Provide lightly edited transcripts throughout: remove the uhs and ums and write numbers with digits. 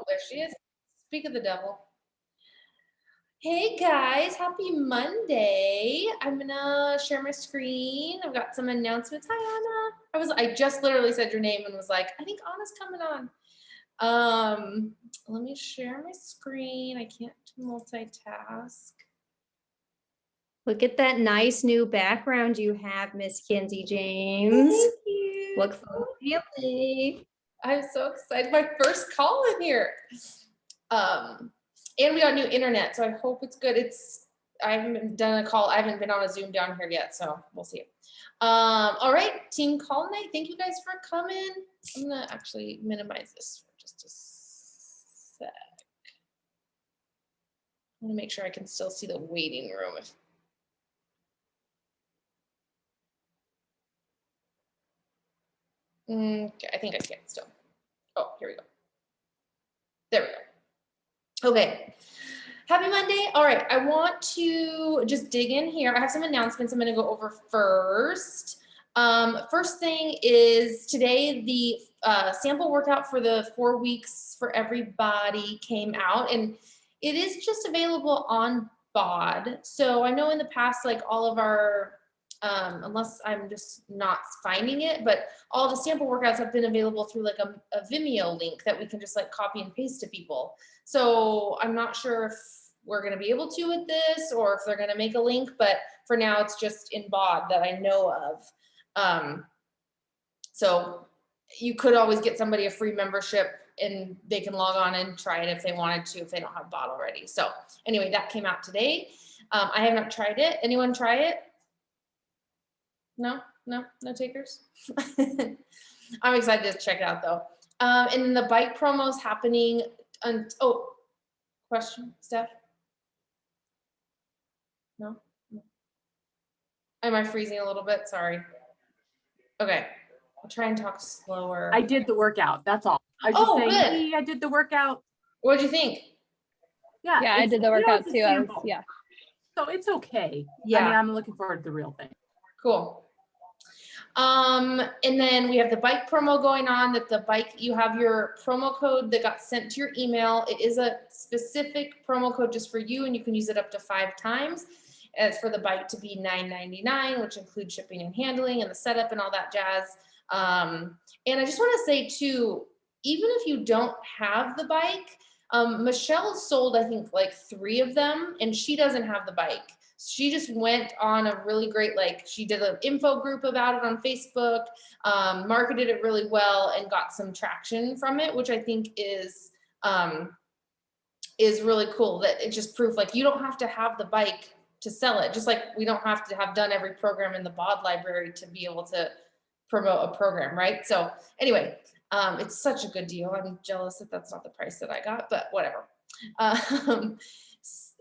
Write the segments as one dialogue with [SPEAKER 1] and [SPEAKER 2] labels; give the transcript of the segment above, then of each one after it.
[SPEAKER 1] there she is. Speak of the devil. Hey guys, happy Monday. I'm gonna share my screen. I've got some announcements. Hi Anna. I just literally said your name and was like, I think Anna's coming on. Let me share my screen. I can't multitask.
[SPEAKER 2] Look at that nice new background you have, Miss Kinsey James.
[SPEAKER 1] Thank you.
[SPEAKER 2] Look so fancy.
[SPEAKER 1] I'm so excited. My first call in here. And we got new internet, so I hope it's good. I haven't done a call. I haven't been on a Zoom down here yet, so we'll see. All right, team call night. Thank you guys for coming. I'm gonna actually minimize this for just a sec. I want to make sure I can still see the waiting room. Okay, I think I can still. Oh, here we go. There we go. Okay. Happy Monday. All right, I want to just dig in here. I have some announcements I'm going to go over first. First thing is today the sample workout for the 4 weeks for everybody came out, and it is just available on BOD. So I know in the past, like all of our, unless I'm just not finding it, but all the sample workouts have been available through like a Vimeo link that we can just like copy and paste to people. So I'm not sure if we're going to be able to with this or if they're going to make a link, but for now it's just in BOD that I know of. So you could always get somebody a free membership and they can log on and try it if they wanted to, if they don't have BOD already. So anyway, that came out today. I have not tried it. Anyone try it? No takers. I'm excited to check it out though. And the bike promo is happening. Question, Steph? No? Am I freezing a little bit? Sorry. Okay. I'll try and talk slower.
[SPEAKER 3] I did the workout. That's all. I was just saying,
[SPEAKER 1] good.
[SPEAKER 3] hey, I did the workout.
[SPEAKER 1] What'd you think?
[SPEAKER 3] Yeah,
[SPEAKER 4] I did the workout too.
[SPEAKER 3] So it's okay.
[SPEAKER 1] Yeah.
[SPEAKER 3] I mean, I'm looking forward to the real thing.
[SPEAKER 1] Cool. And then we have the bike promo going on. That the bike, you have your promo code that got sent to your email. It is a specific promo code just for you, and you can use it up to 5 times. As for the bike to be $9.99, which includes shipping and handling and the setup and all that jazz. And I just want to say too, even if you don't have the bike, Michelle sold, I think, like 3 of them, and she doesn't have the bike. She just went on a really great, like, she did an info group about it on Facebook, marketed it really well, and got some traction from it, which I think is really cool. That it just proved like you don't have to have the bike to sell it, just like we don't have to have done every program in the BOD library to be able to promote a program, right? So anyway, it's such a good deal. I'm jealous that that's not the price that I got, but whatever.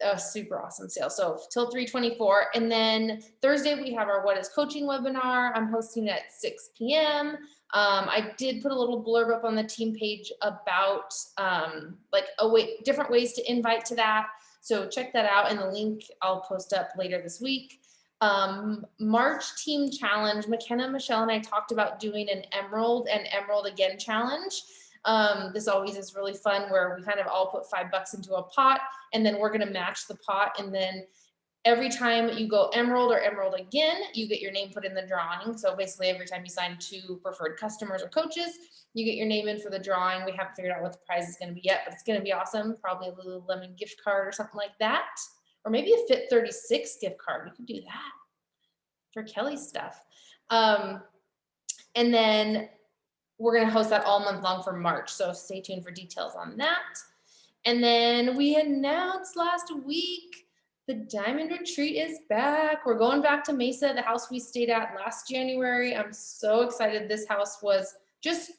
[SPEAKER 1] A super awesome sale. So till 3/24, and then Thursday we have our What is Coaching webinar. I'm hosting it at 6 p.m. I did put a little blurb up on the team page about different ways to invite to that. So check that out, and the link I'll post up later this week. March team challenge. McKenna, Michelle, and I talked about doing an Emerald and Emerald Again challenge. This always is really fun where we kind of all put $5 into a pot, and then we're going to match the pot. And then every time you go Emerald or Emerald Again, you get your name put in the drawing. So basically every time you sign 2 preferred customers or coaches, you get your name in for the drawing. We haven't figured out what the prize is going to be yet, but it's going to be awesome. Probably a Lululemon gift card or something like that. Or maybe a Fit 36 gift card. We could do that for Kelly's stuff. And then we're going to host that all month long for March. So stay tuned for details on that. And then we announced last week the Diamond Retreat is back. We're going back to Mesa, the house we stayed at last January. I'm so excited. This house was just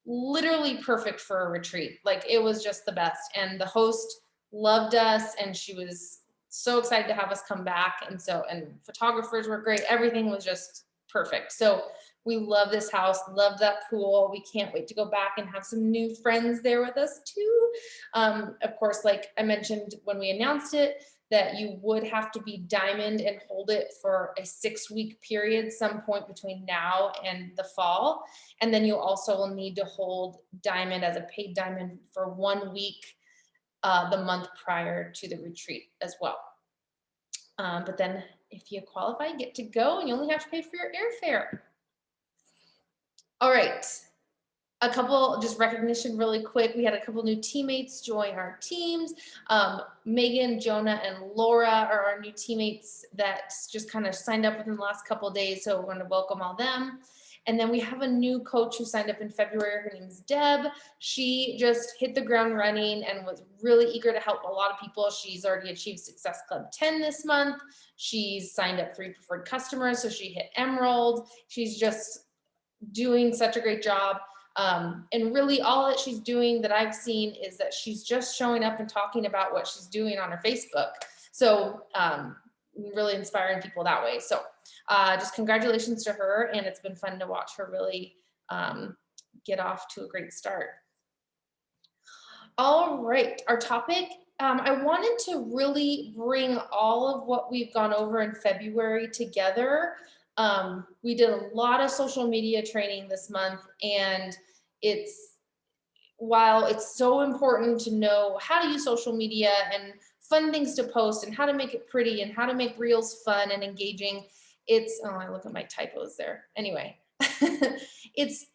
[SPEAKER 1] literally perfect for a retreat. Like, it was just the best. And the host loved us, and she was so excited to have us come back. And photographers were great. Everything was just perfect. So we love this house, love that pool. We can't wait to go back and have some new friends there with us too. Of course, like I mentioned when we announced it, that you would have to be diamond and hold it for a 6-week period, some point between now and the fall. And then you also will need to hold diamond as a paid diamond for 1 week, the month prior to the retreat as well. But then if you qualify, you get to go and you only have to pay for your airfare. All right. A couple just recognition really quick. We had a couple new teammates join our teams. Megan, Jonah, and Laura are our new teammates that just kind of signed up within the last couple of days. So we're going to welcome all them. And then we have a new coach who signed up in February. Her name's Deb. She just hit the ground running and was really eager to help a lot of people. She's already achieved Success Club 10 this month. She's signed up 3 preferred customers. So she hit Emerald. She's just doing such a great job. And really all that she's doing that I've seen is that she's just showing up and talking about what she's doing on her Facebook. So really inspiring people that way. So just congratulations to her, and it's been fun to watch her really get off to a great start. All right, our topic, I wanted to really bring all of what we've gone over in February together. We did a lot of social media training this month, and while it's so important to know how to use social media and fun things to post and how to make it pretty and how to make reels fun and engaging, I look at my typos there. Anyway, it's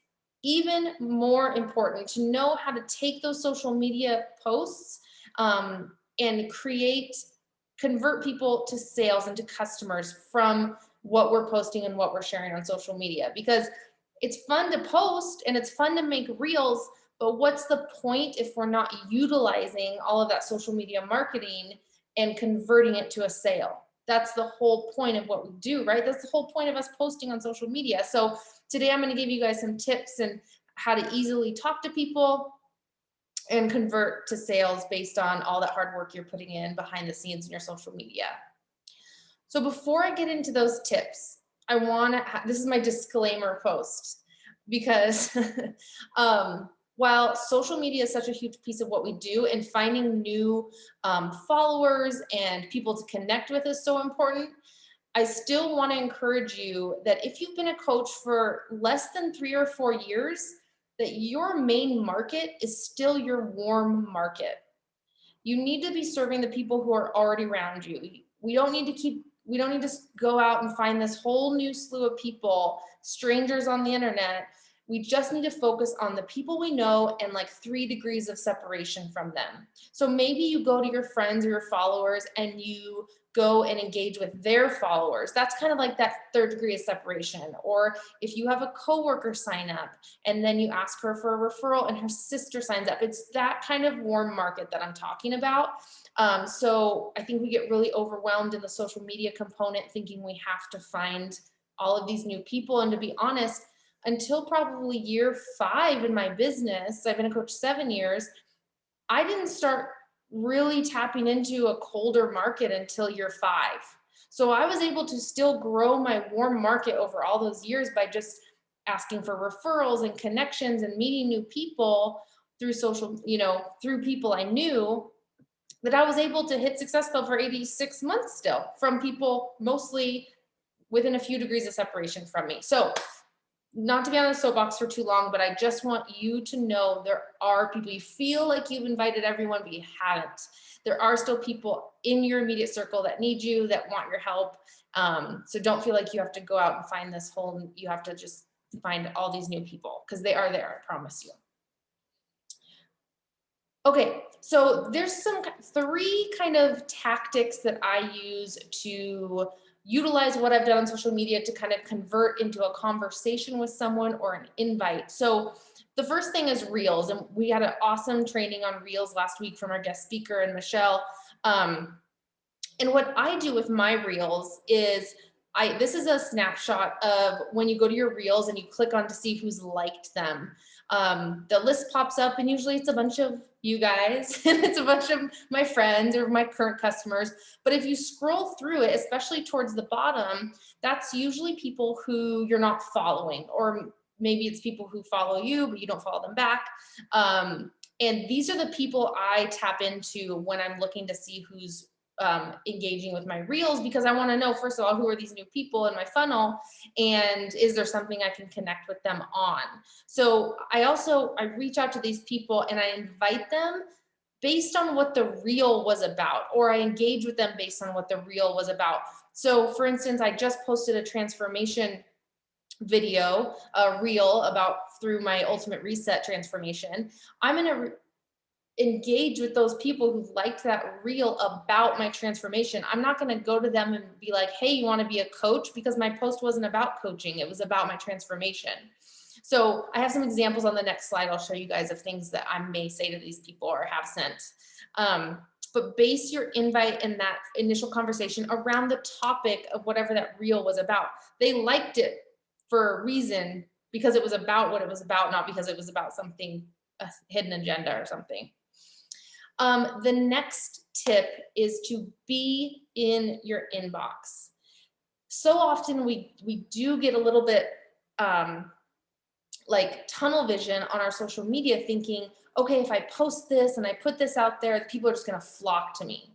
[SPEAKER 1] even more important to know how to take those social media posts and convert people to sales and to customers from what we're posting and what we're sharing on social media, because it's fun to post and it's fun to make reels, but what's the point if we're not utilizing all of that social media marketing and converting it to a sale? That's the whole point of what we do, right? That's the whole point of us posting on social media. So today I'm going to give you guys some tips and how to easily talk to people and convert to sales based on all that hard work you're putting in behind the scenes in your social media. So before I get into those tips, this is my disclaimer post, because while social media is such a huge piece of what we do, and finding new followers and people to connect with is so important, I still want to encourage you that if you've been a coach for less than 3 or 4 years, that your main market is still your warm market. You need to be serving the people who are already around you. We don't need to go out and find this whole new slew of people, strangers on the internet. We just need to focus on the people we know and like 3 degrees of separation from them. So maybe you go to your friends or your followers and you go and engage with their followers. That's kind of like that 3rd degree of separation. Or if you have a coworker sign up and then you ask her for a referral and her sister signs up, it's that kind of warm market that I'm talking about. So I think we get really overwhelmed in the social media component, thinking we have to find all of these new people. And to be honest, until probably year 5 in my business, I've been a coach 7 years, I didn't start really tapping into a colder market until year 5. So I was able to still grow my warm market over all those years by just asking for referrals and connections and meeting new people through through people I knew, that I was able to hit Success Club for 86 months still, from people mostly within a few degrees of separation from me. So not to be on the soapbox for too long, but I just want you to know there are people, you feel like you've invited everyone, but you haven't. There are still people in your immediate circle that need you, that want your help. So don't feel like you have to go out and find you have to just find all these new people, because they are there, I promise you. Okay, so there's 3 kind of tactics that I use to utilize what I've done on social media to kind of convert into a conversation with someone or an invite. So the first thing is Reels, and we had an awesome training on Reels last week from our guest speaker and Michelle. And what I do with my Reels is this is a snapshot of when you go to your Reels and you click on to see who's liked them. The list pops up, and usually it's a bunch of you guys and it's a bunch of my friends or my current customers. But if you scroll through it, especially towards the bottom, that's usually people who you're not following, or maybe it's people who follow you, but you don't follow them back. And these are the people I tap into when I'm looking to see who's engaging with my reels, because I want to know, first of all, who are these new people in my funnel, and is there something I can connect with them on? So I reach out to these people and I invite them based on what the reel was about, or I engage with them based on what the reel was about. So for instance, I just posted a transformation video, a reel about through my ultimate reset transformation. I'm going to engage with those people who liked that reel about my transformation. I'm not going to go to them and be like, hey, you want to be a coach? Because my post wasn't about coaching. It was about my transformation. So I have some examples on the next slide. I'll show you guys of things that I may say to these people or have sent. But base your invite and that initial conversation around the topic of whatever that reel was about. They liked it for a reason, because it was about what it was about, not because it was about something, a hidden agenda or something. The next tip is to be in your inbox. So often we do get a little bit like tunnel vision on our social media, thinking, okay, if I post this and I put this out there, people are just going to flock to me.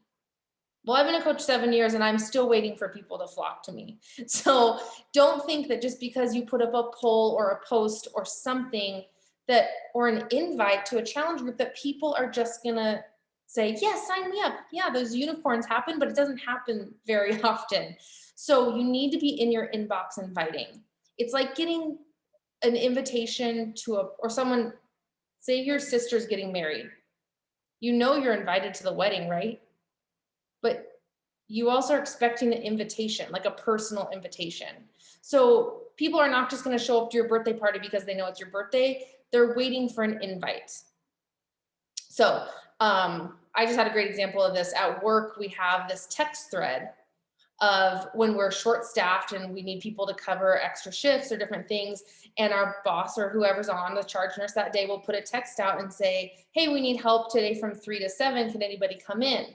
[SPEAKER 1] Well, I've been a coach 7 years and I'm still waiting for people to flock to me. So don't think that just because you put up a poll or a post or something that, or an invite to a challenge group, that people are just gonna say, yeah, sign me up. Yeah, those unicorns happen, but it doesn't happen very often. So you need to be in your inbox inviting. It's like getting an invitation to or someone, say your sister's getting married. You know you're invited to the wedding, right? But you also are expecting an invitation, like a personal invitation. So people are not just going to show up to your birthday party because they know it's your birthday. They're waiting for an invite. So I just had a great example of this at work. We have this text thread of when we're short staffed and we need people to cover extra shifts or different things. And our boss or whoever's on, the charge nurse that day, will put a text out and say, hey, we need help today from 3 to 7. Can anybody come in?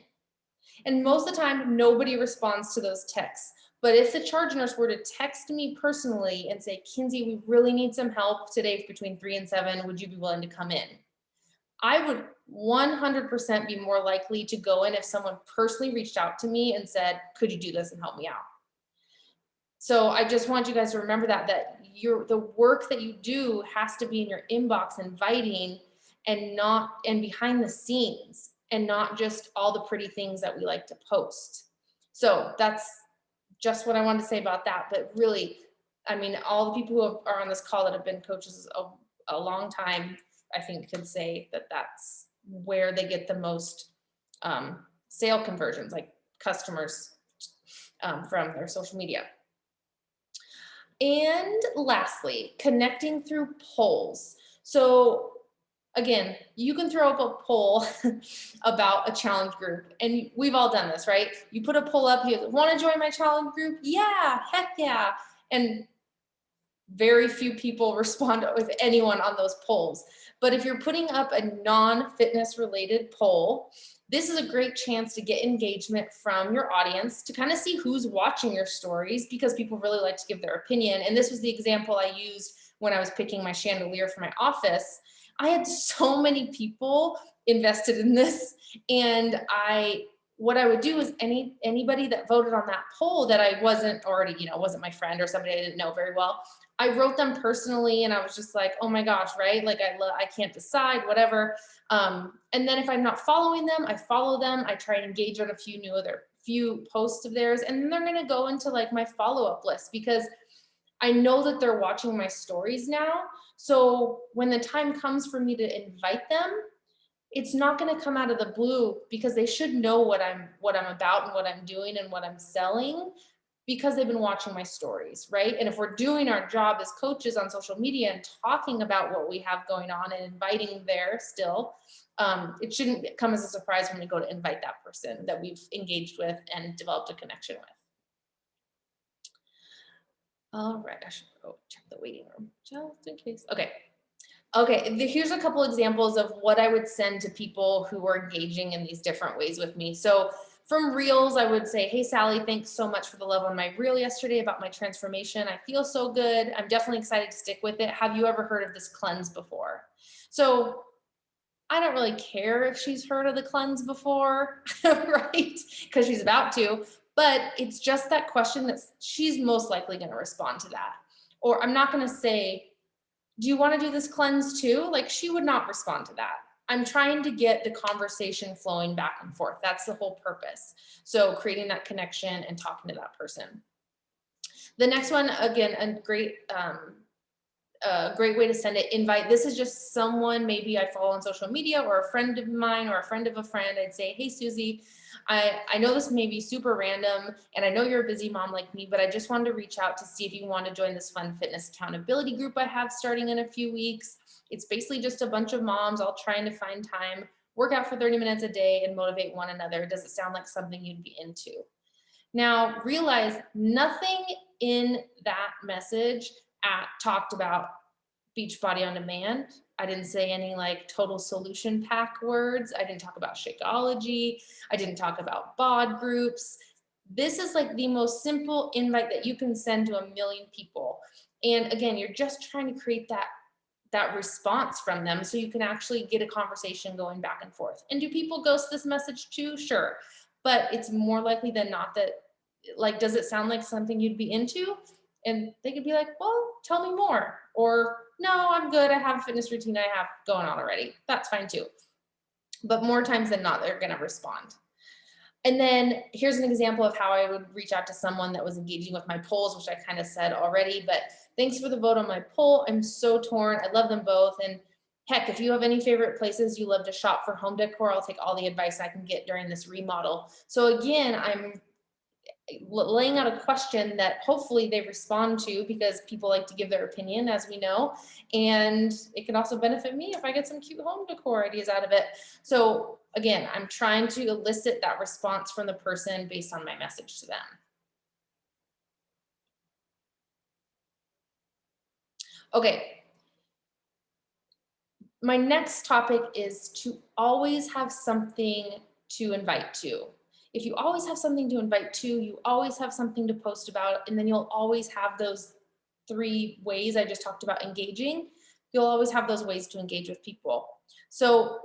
[SPEAKER 1] And most of the time, nobody responds to those texts. But if the charge nurse were to text me personally and say, Kinsey, we really need some help today between 3 and 7, would you be willing to come in? I would 100% be more likely to go in if someone personally reached out to me and said, could you do this and help me out? So I just want you guys to remember that the work that you do has to be in your inbox inviting, and behind the scenes, and not just all the pretty things that we like to post. So that's just what I wanted to say about that. But really, I mean, all the people who are on this call that have been coaches a long time, I think could say that that's where they get the most sale conversions, like customers from their social media. And lastly, connecting through polls. So again, you can throw up a poll about a challenge group, and we've all done this, right? You put a poll up, you want to join my challenge group? Yeah, heck yeah. And very few people respond, if anyone, on those polls. But if you're putting up a non-fitness related poll, this is a great chance to get engagement from your audience, to kind of see who's watching your stories, because people really like to give their opinion. And this was the example I used when I was picking my chandelier for my office. I had so many people invested in this, and what I would do is anybody that voted on that poll that I wasn't already, wasn't my friend or somebody I didn't know very well, I wrote them personally, and I was just like, oh my gosh, right? Like I can't decide, whatever. And then if I'm not following them, I follow them. I try and engage on a few posts of theirs, and then they're going to go into like my follow-up list, because I know that they're watching my stories now. So when the time comes for me to invite them, it's not going to come out of the blue, because they should know what I'm about and what I'm doing and what I'm selling, because they've been watching my stories, right? And if we're doing our job as coaches on social media and talking about what we have going on and inviting there still, it shouldn't come as a surprise when we go to invite that person that we've engaged with and developed a connection with. All right, I should go check the waiting room just in case. Okay, here's a couple examples of what I would send to people who are engaging in these different ways with me. So from reels, I would say, hey, Sally, thanks so much for the love on my reel yesterday about my transformation. I feel so good. I'm definitely excited to stick with it. Have you ever heard of this cleanse before? So I don't really care if she's heard of the cleanse before, right? Because she's about to, but it's just that question that she's most likely going to respond to that. Or I'm not going to say, do you want to do this cleanse too? Like, she would not respond to that. I'm trying to get the conversation flowing back and forth. That's the whole purpose. So creating that connection and talking to that person. The next one, again, a great way to send it, invite. This is just someone maybe I follow on social media, or a friend of mine, or a friend of a friend. I'd say, hey, Susie, I know this may be super random, and I know you're a busy mom like me, but I just wanted to reach out to see if you want to join this fun fitness accountability group I have starting in a few weeks. It's basically just a bunch of moms all trying to find time, work out for 30 minutes a day, and motivate one another. Does it sound like something you'd be into? Now, realize nothing in that message talked about Beachbody On Demand. I didn't say any like total solution pack words. I didn't talk about Shakeology. I didn't talk about bod groups. This is like the most simple invite that you can send to a million people. And again, you're just trying to create that response from them so you can actually get a conversation going back and forth. And do people ghost this message too? Sure. But it's more likely than not that, like, does it sound like something you'd be into? And they could be like, well, tell me more. Or no, I'm good. I have a fitness routine I have going on already. That's fine too. But more times than not, they're going to respond. And then here's an example of how I would reach out to someone that was engaging with my polls, which I kind of said already, but thanks for the vote on my poll. I'm so torn. I love them both. And heck, if you have any favorite places you love to shop for home decor, I'll take all the advice I can get during this remodel. So again, I'm laying out a question that hopefully they respond to, because people like to give their opinion, as we know, and it can also benefit me if I get some cute home decor ideas out of it. So again, I'm trying to elicit that response from the person based on my message to them. Okay. My next topic is to always have something to invite to. If you always have something to invite to, you always have something to post about, and then you'll always have those 3 ways I just talked about engaging. You'll always have those ways to engage with people. So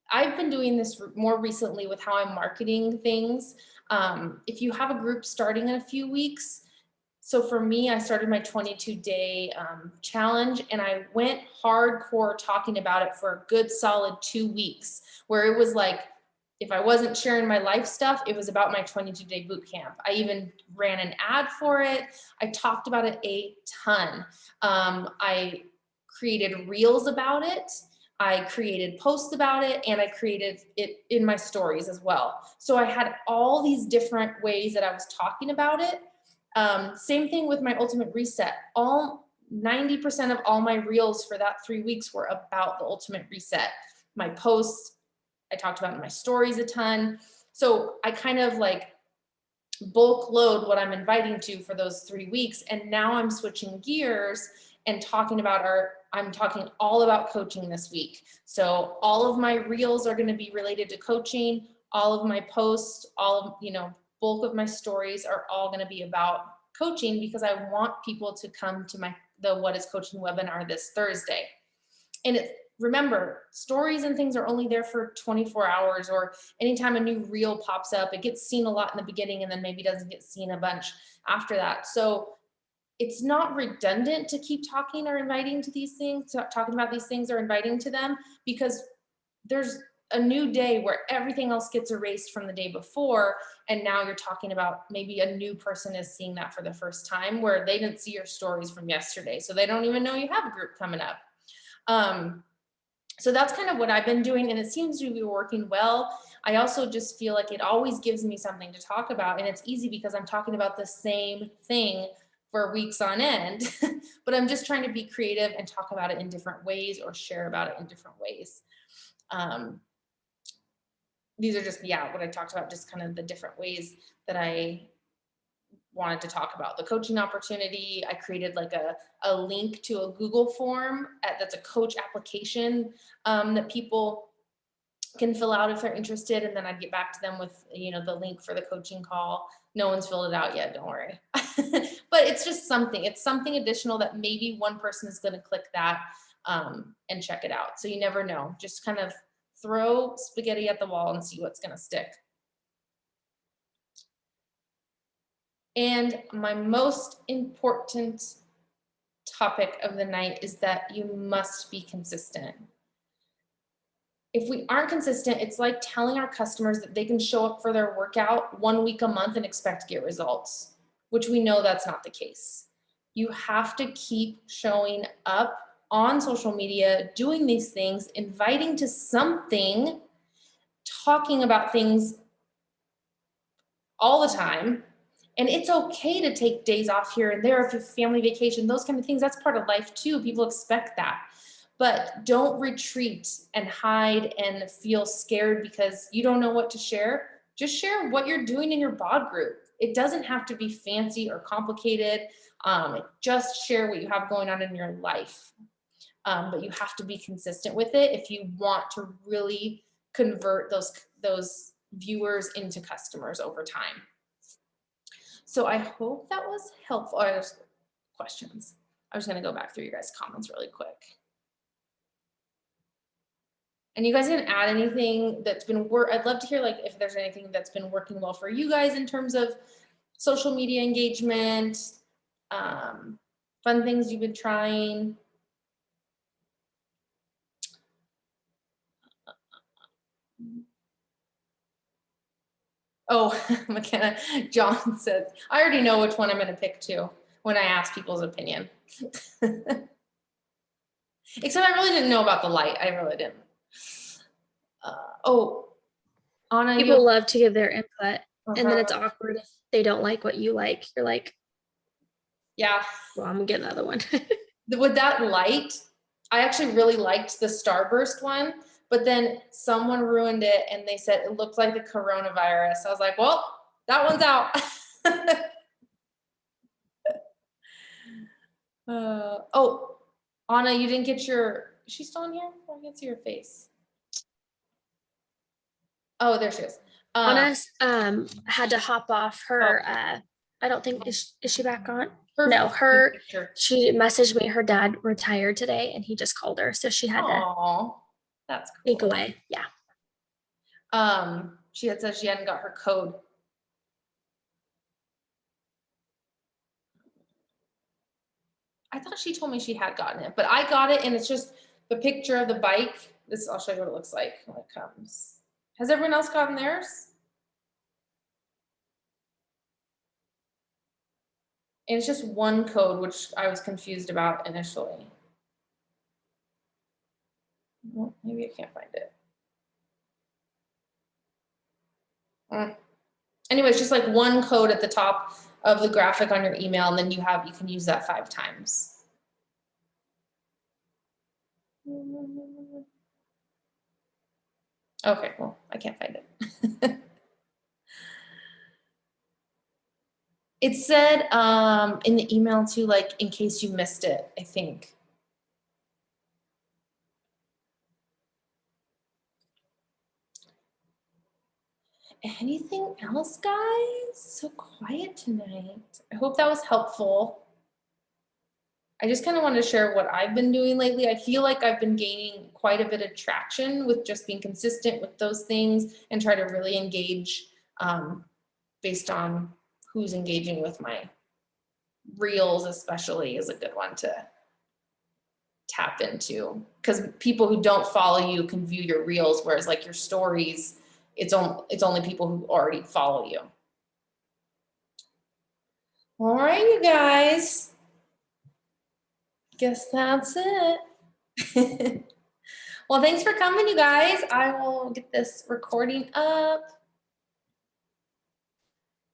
[SPEAKER 1] I've been doing this more recently with how I'm marketing things. If you have a group starting in a few weeks, so for me, I started my 22-day challenge, and I went hardcore talking about it for a good solid 2 weeks, where it was like, if I wasn't sharing my life stuff, it was about my 22-day boot camp. I even ran an ad for it. I talked about it a ton. I created reels about it. I created posts about it, and I created it in my stories as well. So I had all these different ways that I was talking about it. Same thing with my ultimate reset. 90% of all my reels for that 3 weeks were about the ultimate reset. My posts, I talked about in my stories a ton. So I kind of like bulk load what I'm inviting to for those 3 weeks. And now I'm switching gears and talking about I'm talking all about coaching this week. So all of my reels are going to be related to coaching. All of my posts, bulk of my stories are all going to be about coaching, because I want people to come to the What is Coaching webinar this Thursday. And remember, stories and things are only there for 24 hours, or anytime a new reel pops up, it gets seen a lot in the beginning and then maybe doesn't get seen a bunch after that. So it's not redundant to keep talking or inviting to these things, talking about these things or inviting to them, because there's a new day where everything else gets erased from the day before. And now you're talking about maybe a new person is seeing that for the first time, where they didn't see your stories from yesterday. So they don't even know you have a group coming up. So that's kind of what I've been doing, and it seems to be working well. I also just feel like it always gives me something to talk about, and it's easy because I'm talking about the same thing for weeks on end, but I'm just trying to be creative and talk about it in different ways, or share about it in different ways. These are just, what I talked about, just kind of the different ways that I wanted to talk about the coaching opportunity. I created like a link to a Google form that's a coach application that people can fill out if they're interested. And then I'd get back to them with, the link for the coaching call. No one's filled it out yet, don't worry. But it's just something, it's something additional that maybe one person is going to click that and check it out. So you never know, just kind of throw spaghetti at the wall and see what's gonna stick. And my most important topic of the night is that you must be consistent. If we aren't consistent, it's like telling our customers that they can show up for their workout 1 week a month and expect to get results, which we know that's not the case. You have to keep showing up on social media, doing these things, inviting to something, talking about things all the time. And it's okay to take days off here and there if you have family vacation, those kind of things. That's part of life too. People expect that. But don't retreat and hide and feel scared because you don't know what to share. Just share what you're doing in your bod group. It doesn't have to be fancy or complicated. Just share what you have going on in your life. But you have to be consistent with it if you want to really convert those viewers into customers over time. So I hope that was helpful. Oh, there's questions. I'm just gonna go back through your guys' comments really quick. And you guys can add anything that's been I'd love to hear like if there's anything that's been working well for you guys in terms of social media engagement, fun things you've been trying. Oh, McKenna, John said, I already know which one I'm gonna pick too when I ask people's opinion. Except I really didn't know about the light. I really didn't. Oh, Anna,
[SPEAKER 4] People love to give their input, and then
[SPEAKER 1] Uh-huh.
[SPEAKER 4] it's awkward if they don't like what you like. You're like,
[SPEAKER 1] Yeah,
[SPEAKER 4] well, I'm gonna get another one.
[SPEAKER 1] with that light, I actually really liked the Starburst one, but then someone ruined it and they said it looked like the coronavirus. I was like, well, that one's out. Oh, Anna, you didn't get is she still in here? I can't see her face. Oh, there she is.
[SPEAKER 4] Anna's had to hop off her. I don't think is she back on? No,
[SPEAKER 1] picture.
[SPEAKER 4] she messaged me. Her dad retired today, and he just called her, so she had to
[SPEAKER 1] Aw, that's cool.
[SPEAKER 4] sneak away. Yeah.
[SPEAKER 1] She had said she hadn't got her code. I thought she told me she had gotten it, but I got it and it's just the picture of the bike. I'll show you what it looks like when it comes. Has everyone else gotten theirs? And it's just one code, which I was confused about initially. Well, maybe I can't find it. Anyway, it's just like one code at the top of the graphic on your email, and then you can use that 5 times. Okay, well, I can't find it. It said in the email too, like in case you missed it, I think. Anything else, guys? So quiet tonight. I hope that was helpful. I just kind of wanted to share what I've been doing lately. I feel like I've been gaining quite a bit of traction with just being consistent with those things and try to really engage based on who's engaging with my reels, especially is a good one to tap into, because people who don't follow you can view your reels, whereas like your stories, it's only people who already follow you. All right, you guys. Guess that's it. Well, thanks for coming, you guys. I will get this recording up.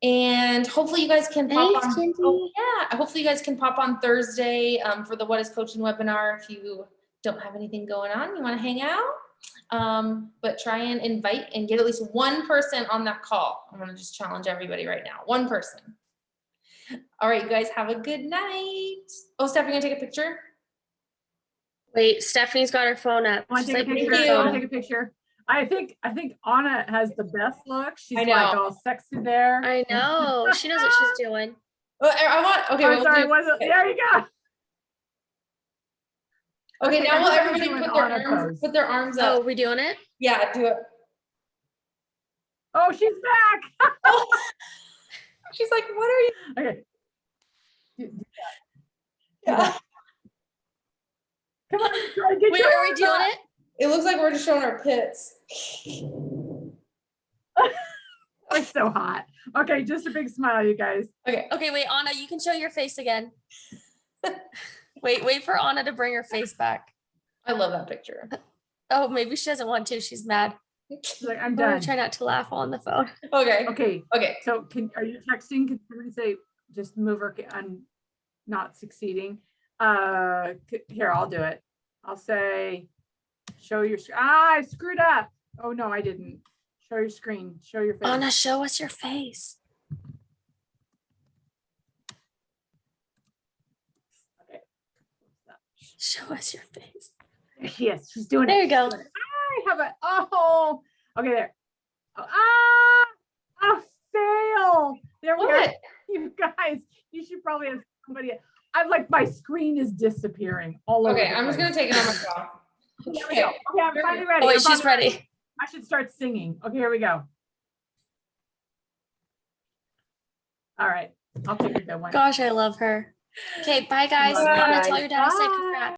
[SPEAKER 1] And hopefully you guys can pop
[SPEAKER 4] Thanks,
[SPEAKER 1] on.
[SPEAKER 4] Kinsey.
[SPEAKER 1] Oh, yeah, hopefully you guys can pop on Thursday for the What is Coaching webinar if you don't have anything going on, you want to hang out. But try and invite and get at least one person on that call. I'm going to just challenge everybody right now. One person. All right, you guys have a good night. Oh, Steph, you gonna take a picture?
[SPEAKER 4] Wait, Stephanie's got her phone up.
[SPEAKER 3] Want
[SPEAKER 4] She's
[SPEAKER 3] to take
[SPEAKER 4] like,
[SPEAKER 3] a
[SPEAKER 4] "Take
[SPEAKER 3] picture?
[SPEAKER 4] a
[SPEAKER 1] you.
[SPEAKER 3] Want
[SPEAKER 4] photo."
[SPEAKER 3] to take a picture? I think Anna has the best look. She's
[SPEAKER 1] I
[SPEAKER 3] like
[SPEAKER 1] know.
[SPEAKER 3] all sexy there.
[SPEAKER 4] I know. She knows what she's doing.
[SPEAKER 1] Well, I want. Okay,
[SPEAKER 3] Oh,
[SPEAKER 1] we'll
[SPEAKER 3] sorry.
[SPEAKER 1] do-
[SPEAKER 3] There you go.
[SPEAKER 1] Okay, now will everybody
[SPEAKER 3] do an
[SPEAKER 1] put their
[SPEAKER 3] Anna
[SPEAKER 1] arms,
[SPEAKER 3] pose.
[SPEAKER 1] put their arms
[SPEAKER 4] Oh,
[SPEAKER 1] up?
[SPEAKER 4] we doing it?
[SPEAKER 1] Yeah, do it.
[SPEAKER 3] Oh, she's back.
[SPEAKER 1] She's like, what are you?
[SPEAKER 3] Okay.
[SPEAKER 1] Yeah.
[SPEAKER 3] Come on, try to get
[SPEAKER 4] Wait,
[SPEAKER 3] your
[SPEAKER 4] are we
[SPEAKER 3] arms
[SPEAKER 4] doing
[SPEAKER 3] up.
[SPEAKER 4] it?
[SPEAKER 1] It looks like we're just showing our pits.
[SPEAKER 3] It's so hot. Okay, just a big smile, you guys.
[SPEAKER 1] Okay.
[SPEAKER 4] Okay, wait, Anna, you can show your face again. Wait for Anna to bring her face back.
[SPEAKER 1] I love that picture.
[SPEAKER 4] Oh, maybe she doesn't want to. She's mad.
[SPEAKER 3] She's like, I'm
[SPEAKER 4] I'm gonna
[SPEAKER 3] done.
[SPEAKER 4] try not to laugh on the phone.
[SPEAKER 1] Okay.
[SPEAKER 3] Okay,
[SPEAKER 1] Okay.
[SPEAKER 3] so are you texting? Can somebody say, just move her, I'm not succeeding. Here, I'll do it. I'll say, show your, I screwed up. Oh, no, I didn't. Show your screen, show your face.
[SPEAKER 4] Anna, show us your face.
[SPEAKER 3] Okay.
[SPEAKER 4] Show us your face.
[SPEAKER 3] There she is, she's doing it.
[SPEAKER 4] There you go.
[SPEAKER 3] I have a, oh, okay, there. A fail. There we
[SPEAKER 1] What?
[SPEAKER 3] are. You guys, you should probably have somebody. I'm like, my screen is disappearing all over.
[SPEAKER 1] Okay,
[SPEAKER 3] the
[SPEAKER 1] I'm just gonna
[SPEAKER 3] place.
[SPEAKER 1] take it on my phone.
[SPEAKER 3] Here we go. Okay, I'm finally ready.
[SPEAKER 4] Oh, wait,
[SPEAKER 3] I'm
[SPEAKER 4] she's
[SPEAKER 3] finally
[SPEAKER 4] ready.
[SPEAKER 3] I should start singing. Okay, here we go. All right, I'll pick a good one.
[SPEAKER 4] Gosh, I love her. Okay, bye guys.
[SPEAKER 3] Bye,
[SPEAKER 4] Anna,
[SPEAKER 3] guys.
[SPEAKER 4] tell your dad I said
[SPEAKER 3] Bye.
[SPEAKER 4] congrats.